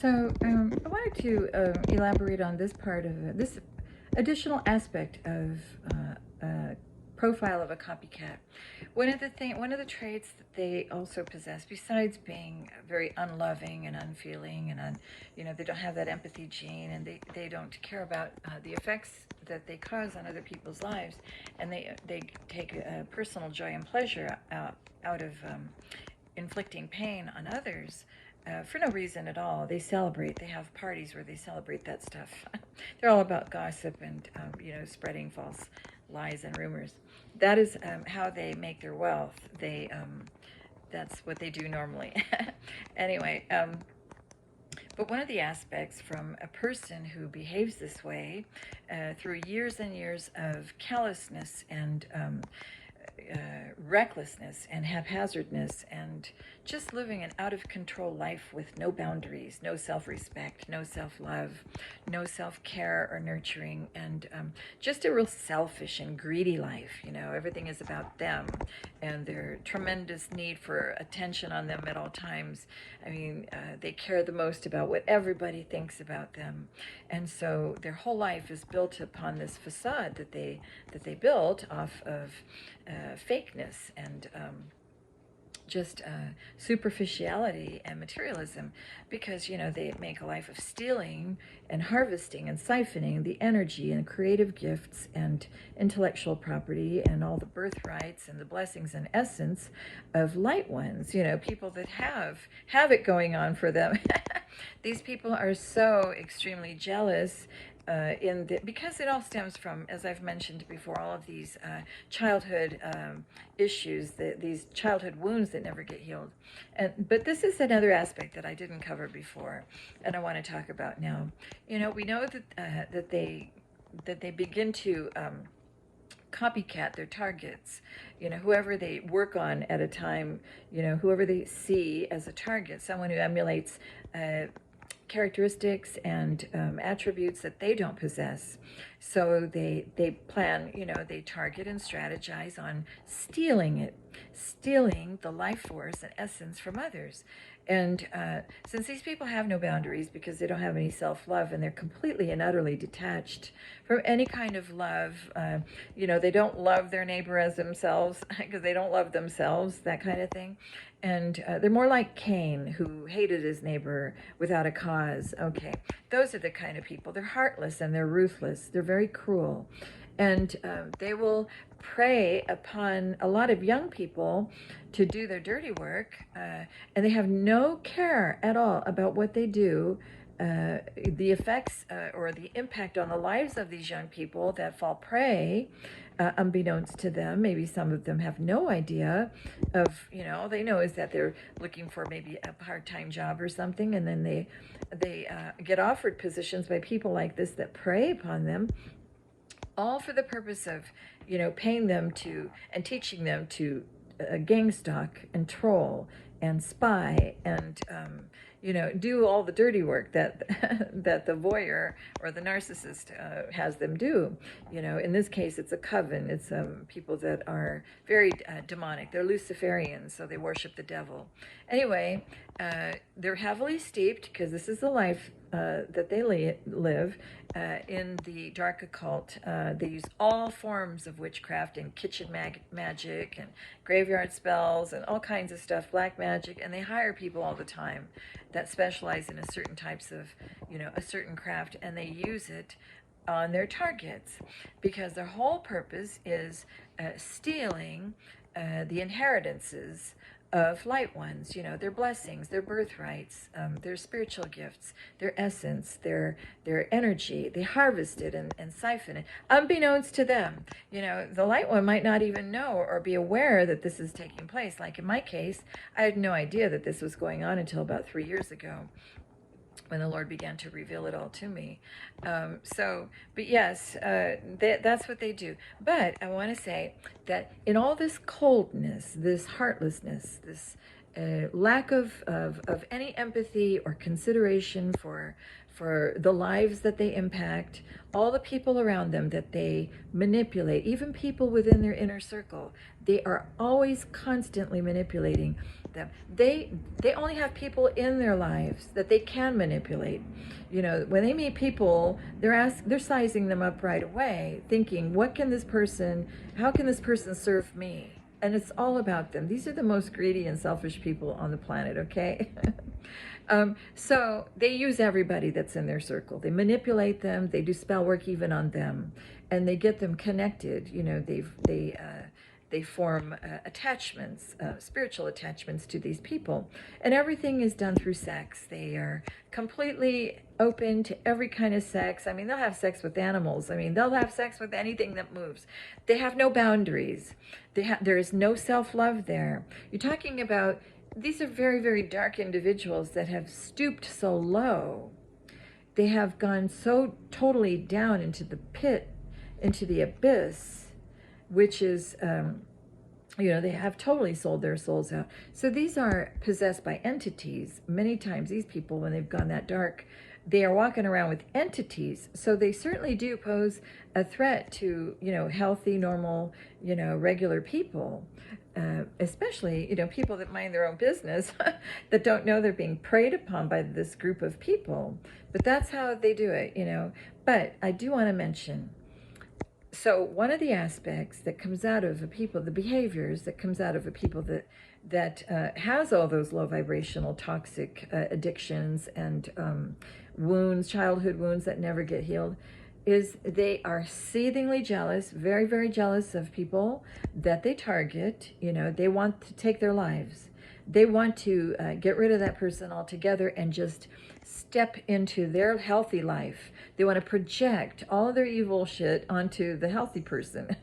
I wanted to elaborate on this part of this additional aspect of profile of a copycat. One of the traits that they also possess, besides being very unloving and unfeeling, and they don't have that empathy gene, and they don't care about the effects that they cause on other people's lives, and they take personal joy and pleasure out of inflicting pain on others for no reason at all. They celebrate. They have parties where they celebrate that stuff. They're all about gossip and spreading false lies and rumors. That is how they make their wealth. That's what they do normally. Anyway, but one of the aspects from a person who behaves this way through years and years of callousness and recklessness and haphazardness and just living an out of control life with no boundaries, no self-respect, no self-love, no self-care or nurturing, and just a real selfish and greedy life. Everything is about them and their tremendous need for attention on them at all times. I mean, they care the most about what everybody thinks about them, and so their whole life is built upon this facade that they built off of fakeness and just superficiality and materialism, because they make a life of stealing and harvesting and siphoning the energy and creative gifts and intellectual property and all the birthrights and the blessings and essence of light ones, people that have it going on for them. These people are so extremely jealous because it all stems from, as I've mentioned before, all of these childhood issues, these childhood wounds that never get healed. But this is another aspect that I didn't cover before, and I want to talk about now. We know that they begin to copycat their targets. Whoever they work on at a time, whoever they see as a target, someone who emulates characteristics and attributes that they don't possess. So they plan, they target and strategize on stealing the life force and essence from others. And since these people have no boundaries because they don't have any self-love and they're completely and utterly detached from any kind of love, they don't love their neighbor as themselves because they don't love themselves, that kind of thing. And they're more like Cain, who hated his neighbor without a cause. Okay, those are the kind of people. They're heartless and they're ruthless. They're very cruel. And they will prey upon a lot of young people to do their dirty work, and they have no care at all about what they do, the effects or the impact on the lives of these young people that fall prey, unbeknownst to them. Maybe some of them have no idea of, all they know is that they're looking for maybe a part-time job or something, and then they get offered positions by people like this that prey upon them, all for the purpose of, paying them to and teaching them to gang stalk and troll and spy and, do all the dirty work that that the voyeur or the narcissist has them do. In this case, it's a coven. It's people that are very demonic. They're Luciferians, so they worship the devil. Anyway, they're heavily steeped, because this is the life that they live in the dark occult. They use all forms of witchcraft and kitchen magic and graveyard spells and all kinds of stuff, black magic, and they hire people all the time that specialize in a certain types of, a certain craft, and they use it on their targets, because their whole purpose is stealing the inheritances of light ones, their blessings, their birthrights, their spiritual gifts, their essence, their energy. They harvest it and siphon it, unbeknownst to them. The light one might not even know or be aware that this is taking place. Like in my case, I had no idea that this was going on until about 3 years ago, when the Lord began to reveal it all to me. But yes, that's what they do. But I want to say that in all this coldness, this heartlessness, this lack of any empathy or consideration for the lives that they impact, all the people around them that they manipulate, even people within their inner circle. They are always constantly manipulating them. They only have people in their lives that they can manipulate. You know, when they meet people, they're sizing them up right away, thinking, how can this person serve me? And it's all about them. These are the most greedy and selfish people on the planet, okay? So they use everybody that's in their circle. They manipulate them. They do spell work even on them, and they get them connected. You know, they form attachments, spiritual attachments to these people, and everything is done through sex. They are completely open to every kind of sex. I mean, they'll have sex with animals. I mean, they'll have sex with anything that moves. They have no boundaries. There is no self-love there. You're talking about, these are very, very dark individuals that have stooped so low. They have gone so totally down into the pit, into the abyss, which is, you know, they have totally sold their souls out. So these are possessed by entities. Many times these people, when they've gone that dark, they are walking around with entities. So they certainly do pose a threat to, you know, healthy, normal, you know, regular people. Especially, you know, people that mind their own business, that don't know they're being preyed upon by this group of people. But that's how they do it, you know. But I do want to mention, so one of the aspects that comes out of a people, the behaviors that comes out of a people that has all those low vibrational toxic addictions and wounds, childhood wounds that never get healed, is they are seethingly jealous, very, very jealous of people that they target. You know, they want to take their lives. They want to get rid of that person altogether and just step into their healthy life. They want to project all of their evil shit onto the healthy person.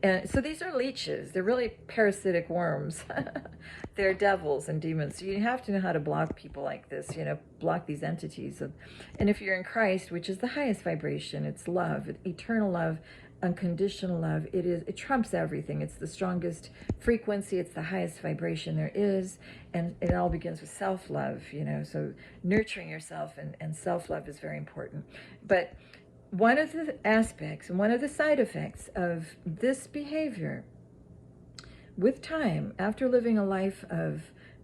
And so these are leeches. They're really parasitic worms. They're devils and demons. So you have to know how to block people like this, you know, block these entities. And if you're in Christ, which is the highest vibration, it's love, eternal love, unconditional love. It trumps everything. It's the strongest frequency. It's the highest vibration there is. And it all begins with self-love, you know. So nurturing yourself and self-love is very important. But one of the aspects and one of the side effects of this behavior with time, after living a life of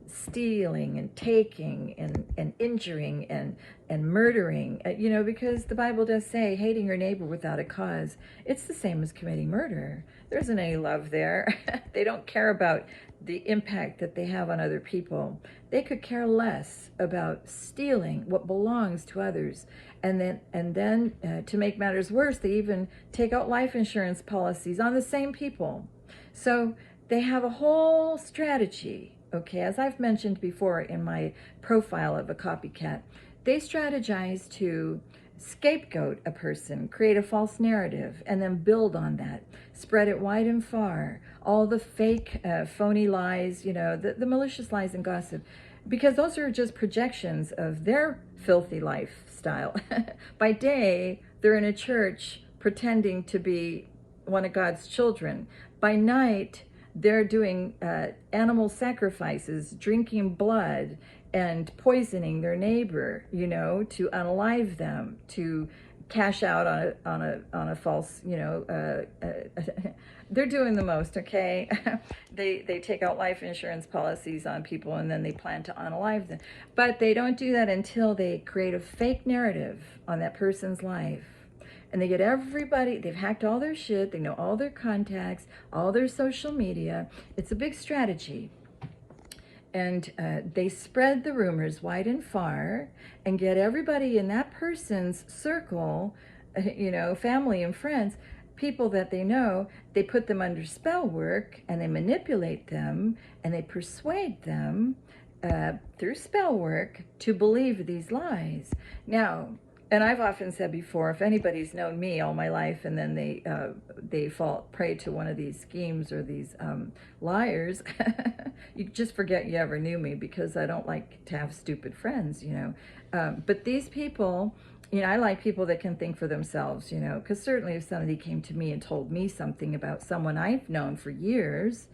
stealing and taking and injuring and murdering, you know, because the Bible does say hating your neighbor without a cause, it's the same as committing murder. There isn't any love there. They don't care about the impact that they have on other people. They could care less about stealing what belongs to others. And then to make matters worse, they even take out life insurance policies on the same people. So they have a whole strategy, okay? As I've mentioned before in my profile of a copycat, they strategize to scapegoat a person, create a false narrative, and then build on that, spread it wide and far, all the fake, phony lies, you know, the malicious lies and gossip, because those are just projections of their filthy lifestyle. By day, they're in a church pretending to be one of God's children. By night, they're doing animal sacrifices, drinking blood, and poisoning their neighbor, you know, to unalive them, to cash out on a false, you know, they're doing the most, okay? They take out life insurance policies on people and then they plan to unalive them. But they don't do that until they create a fake narrative on that person's life. And they get everybody, they've hacked all their shit, they know all their contacts, all their social media. It's a big strategy. And they spread the rumors wide and far and get everybody in that person's circle, you know, family and friends, people that they know, they put them under spell work and they manipulate them and they persuade them through spell work to believe these lies. Now, and I've often said before, if anybody's known me all my life and then they fall prey to one of these schemes or these liars, you just forget you ever knew me, because I don't like to have stupid friends, you know. But these people, you know, I like people that can think for themselves, you know, because certainly if somebody came to me and told me something about someone I've known for years,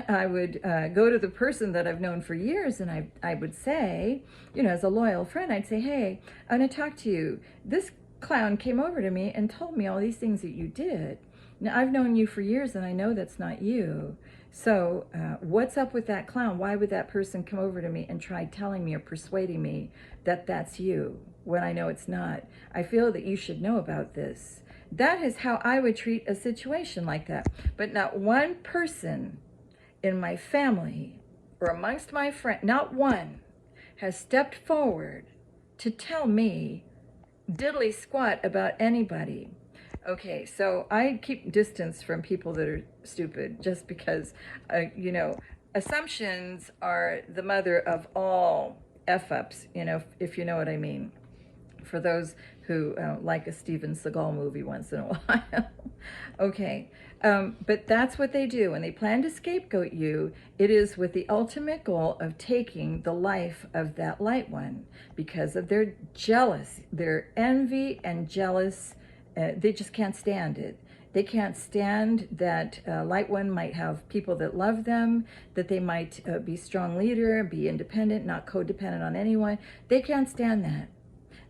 I would go to the person that I've known for years, and I would say, as a loyal friend, I'd say, hey, I want to talk to you. This clown came over to me and told me all these things that you did. Now, I've known you for years, and I know that's not you. So what's up with that clown? Why would that person come over to me and try telling me or persuading me that that's you when I know it's not? I feel that you should know about this. That is how I would treat a situation like that. But not one person in my family or amongst my friends, not one has stepped forward to tell me diddly squat about anybody. Okay, so I keep distance from people that are stupid just because, assumptions are the mother of all F-ups, if you know what I mean. For those who like a Steven Seagal movie once in a while. Okay, but that's what they do. When they plan to scapegoat you, it is with the ultimate goal of taking the life of that light one because of their their envy and jealous. They just can't stand it. They can't stand that light one might have people that love them, that they might be strong leader, be independent, not codependent on anyone. They can't stand that.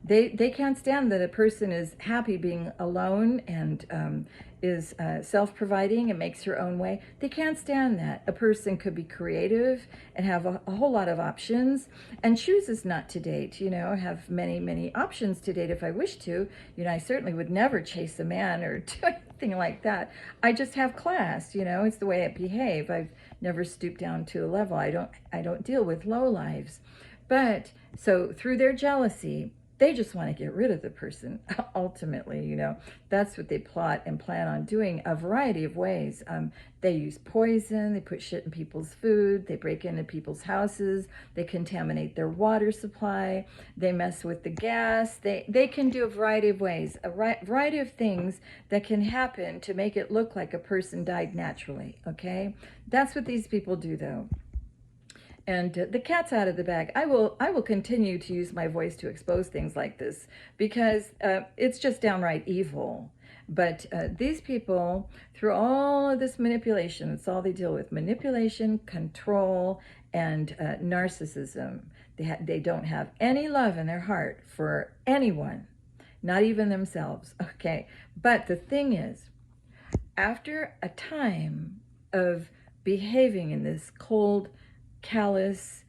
They can't stand that a person is happy being alone and is self-providing and makes her own way. They can't stand that. A person could be creative and have a whole lot of options and chooses not to date, have many, many options to date if I wish to. I certainly would never chase a man or do anything like that. I just have class, it's the way I behave. I've never stooped down to a level. I don't deal with low lives. But so through their jealousy, they just want to get rid of the person. Ultimately, that's what they plot and plan on doing a variety of ways. They use poison, they put shit in people's food, they break into people's houses, they contaminate their water supply, they mess with the gas. They can do a variety of ways, a variety of things that can happen to make it look like a person died naturally, okay? That's what these people do, though. And the cat's out of the bag. I will continue to use my voice to expose things like this because it's just downright evil. But these people, through all of this manipulation, it's all they deal with: manipulation, control, and narcissism. They don't have any love in their heart for anyone, not even themselves. Okay, but the thing is, after a time of behaving in this cold, callous,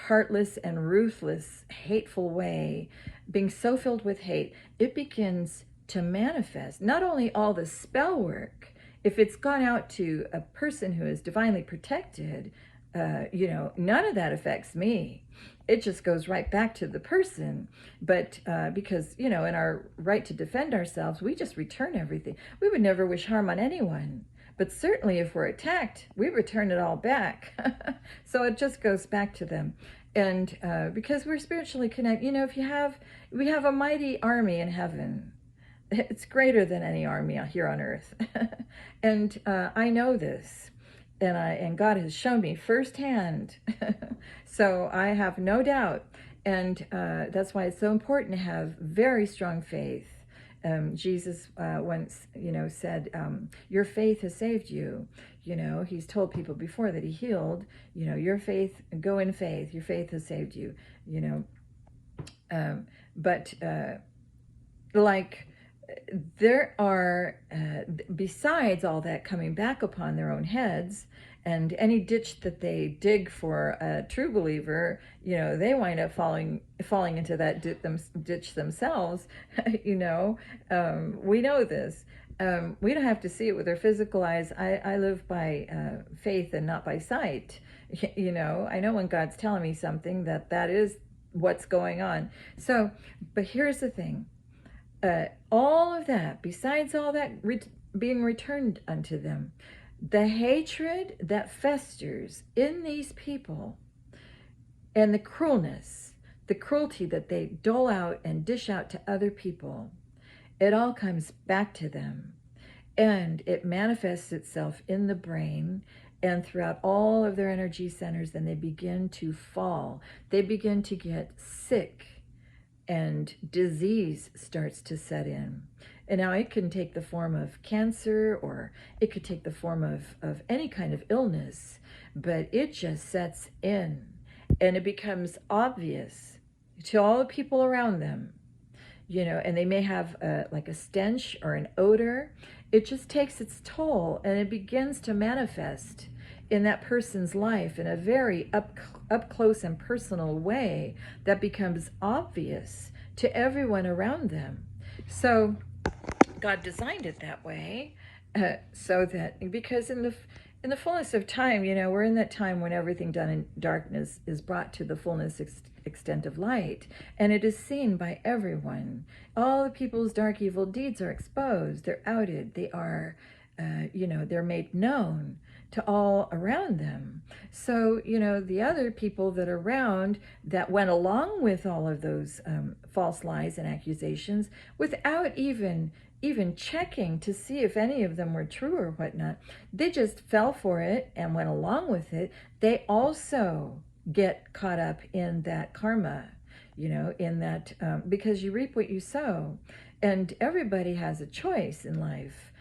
heartless, and ruthless, hateful way, being so filled with hate, it begins to manifest. Not only all the spell work, if it's gone out to a person who is divinely protected, none of that affects me. It just goes right back to the person. But because, in our right to defend ourselves, we just return everything. We would never wish harm on anyone. But certainly if we're attacked, we return it all back. So it just goes back to them. And because we're spiritually connected, we have a mighty army in heaven. It's greater than any army here on earth. And I know this. And God has shown me firsthand. So I have no doubt. And that's why it's so important to have very strong faith. Jesus once, said, your faith has saved you. He's told people before that he healed, your faith, go in faith, your faith has saved you, but there are, besides all that coming back upon their own heads, and any ditch that they dig for a true believer, they wind up falling into that ditch themselves. We know this. We don't have to see it with our physical eyes. I live by faith and not by sight. I know when God's telling me something that is what's going on. So, but here's the thing. All of that, besides all that being returned unto them, the hatred that festers in these people and the cruelty that they dole out and dish out to other people, it all comes back to them. And it manifests itself in the brain and throughout all of their energy centers, and they begin to fall. They begin to get sick, and disease starts to set in. And now it can take the form of cancer, or it could take the form of any kind of illness, but it just sets in and it becomes obvious to all the people around them, and they may have like a stench or an odor. It just takes its toll and it begins to manifest in that person's life in a very up close and personal way that becomes obvious to everyone around them. So God designed it that way, so that, because in the fullness of time, we're in that time when everything done in darkness is brought to the fullness extent of light, and it is seen by everyone. All the people's dark evil deeds are exposed, they're outed, they are they're made known to all around them. So the other people that are around that went along with all of those false lies and accusations without even checking to see if any of them were true or whatnot, they just fell for it and went along with it. They also get caught up in that karma, in that, because you reap what you sow. And everybody has a choice in life,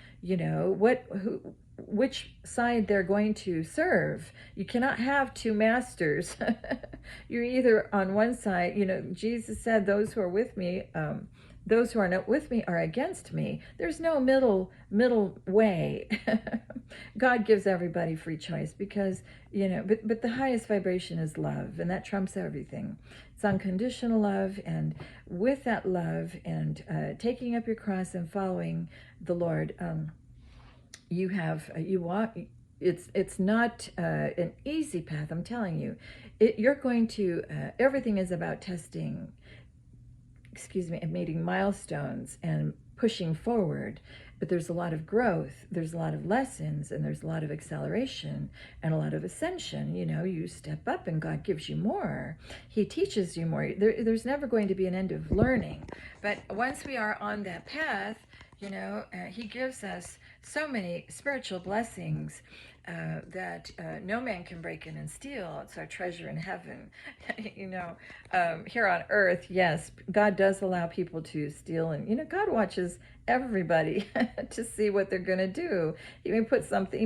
which side they're going to serve. You cannot have two masters. You're either on one side. Jesus said, those who are with me, those who are not with me are against me. There's no middle way. God gives everybody free choice, because but the highest vibration is love, and that trumps everything. It's unconditional love, and with that love and taking up your cross and following the Lord, you walk. It's not an easy path, I'm telling you. You're going to everything is about testing, and meeting milestones and pushing forward. But there's a lot of growth, there's a lot of lessons, and there's a lot of acceleration and a lot of ascension. You step up and God gives you more. He teaches you more. There's never going to be an end of learning. But once we are on that path, He gives us so many spiritual blessings that no man can break in and steal. It's our treasure in heaven. Here on earth, yes, God does allow people to steal, and God watches everybody to see what they're going to do. He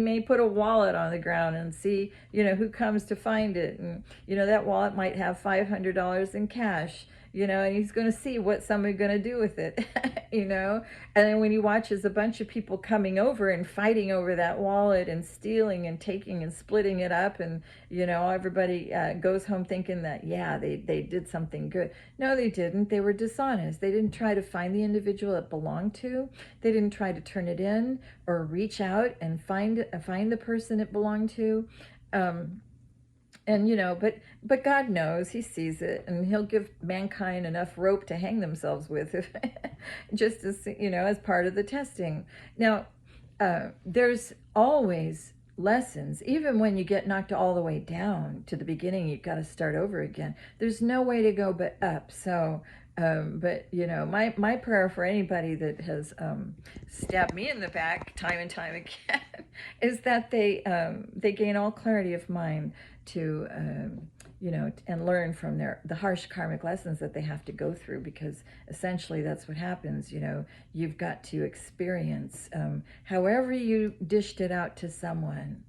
may put a wallet on the ground and see who comes to find it, and that wallet might have $500 in cash, and He's going to see what somebody's going to do with it. And then when He watches a bunch of people coming over and fighting over that wallet and stealing and taking and splitting it up, and everybody goes home thinking that they did something good. No, they didn't. They were dishonest. They didn't try to find the individual it belonged to. They didn't try to turn it in or reach out and find the person it belonged to. But God knows, He sees it, and He'll give mankind enough rope to hang themselves with, just as part of the testing. Now, there's always lessons. Even when you get knocked all the way down to the beginning, you've got to start over again. There's no way to go but up. So, but my prayer for anybody that has stabbed me in the back time and time again is that they gain all clarity of mind to and learn from the harsh karmic lessons that they have to go through, because essentially that's what happens. You've got to experience however you dished it out to someone,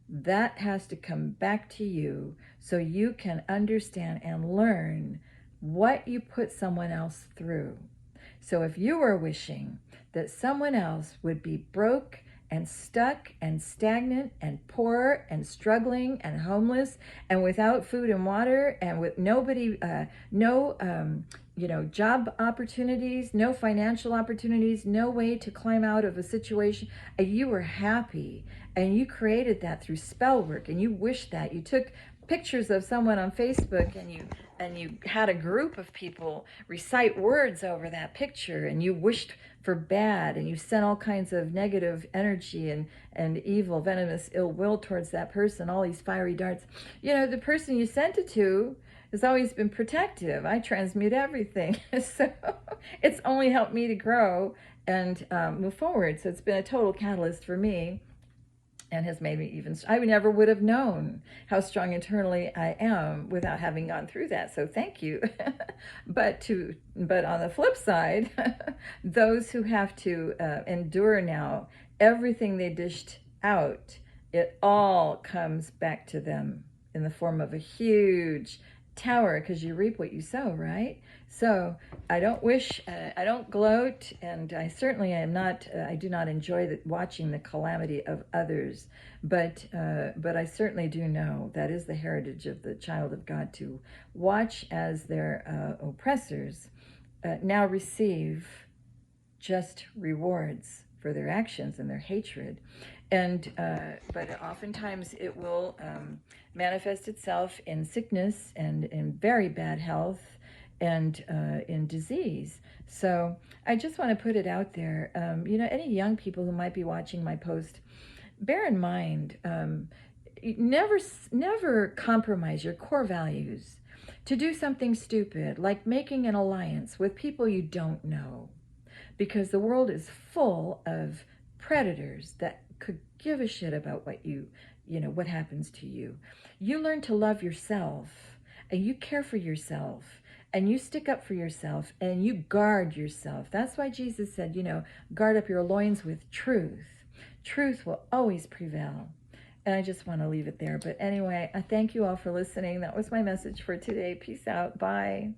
that has to come back to you so you can understand and learn what you put someone else through. So if you were wishing that someone else would be broke and stuck and stagnant and poor and struggling and homeless and without food and water and with nobody, no job opportunities, no financial opportunities, no way to climb out of a situation, and you were happy and you created that through spell work, and you wished that, you took pictures of someone on Facebook and you had a group of people recite words over that picture, and you wished for bad, and you sent all kinds of negative energy and evil, venomous ill will towards that person, all these fiery darts. The person you sent it to has always been protective. I transmute everything. So it's only helped me to grow and move forward. So it's been a total catalyst for me. and has made me even. I never would have known how strong internally I am without having gone through that. So thank you. But on the flip side, those who have to endure now everything they dished out, it all comes back to them in the form of a huge tower, because you reap what you sow, right? So I don't wish, I don't gloat, and I certainly am not. I do not enjoy watching the calamity of others, but I certainly do know that is the heritage of the child of God, to watch as their oppressors now receive just rewards for their actions and their hatred. And but oftentimes it will manifest itself in sickness and in very bad health and in disease. So I just want to put it out there. Any young people who might be watching my post, bear in mind, never compromise your core values to do something stupid like making an alliance with people you don't know, because the world is full of predators that could give a shit about what happens to you. You learn to love yourself, and you care for yourself, and you stick up for yourself, and you guard yourself. That's why Jesus said, guard up your loins with truth. Truth will always prevail. And I just want to leave it there. But anyway, I thank you all for listening. That was my message for today. Peace out. Bye.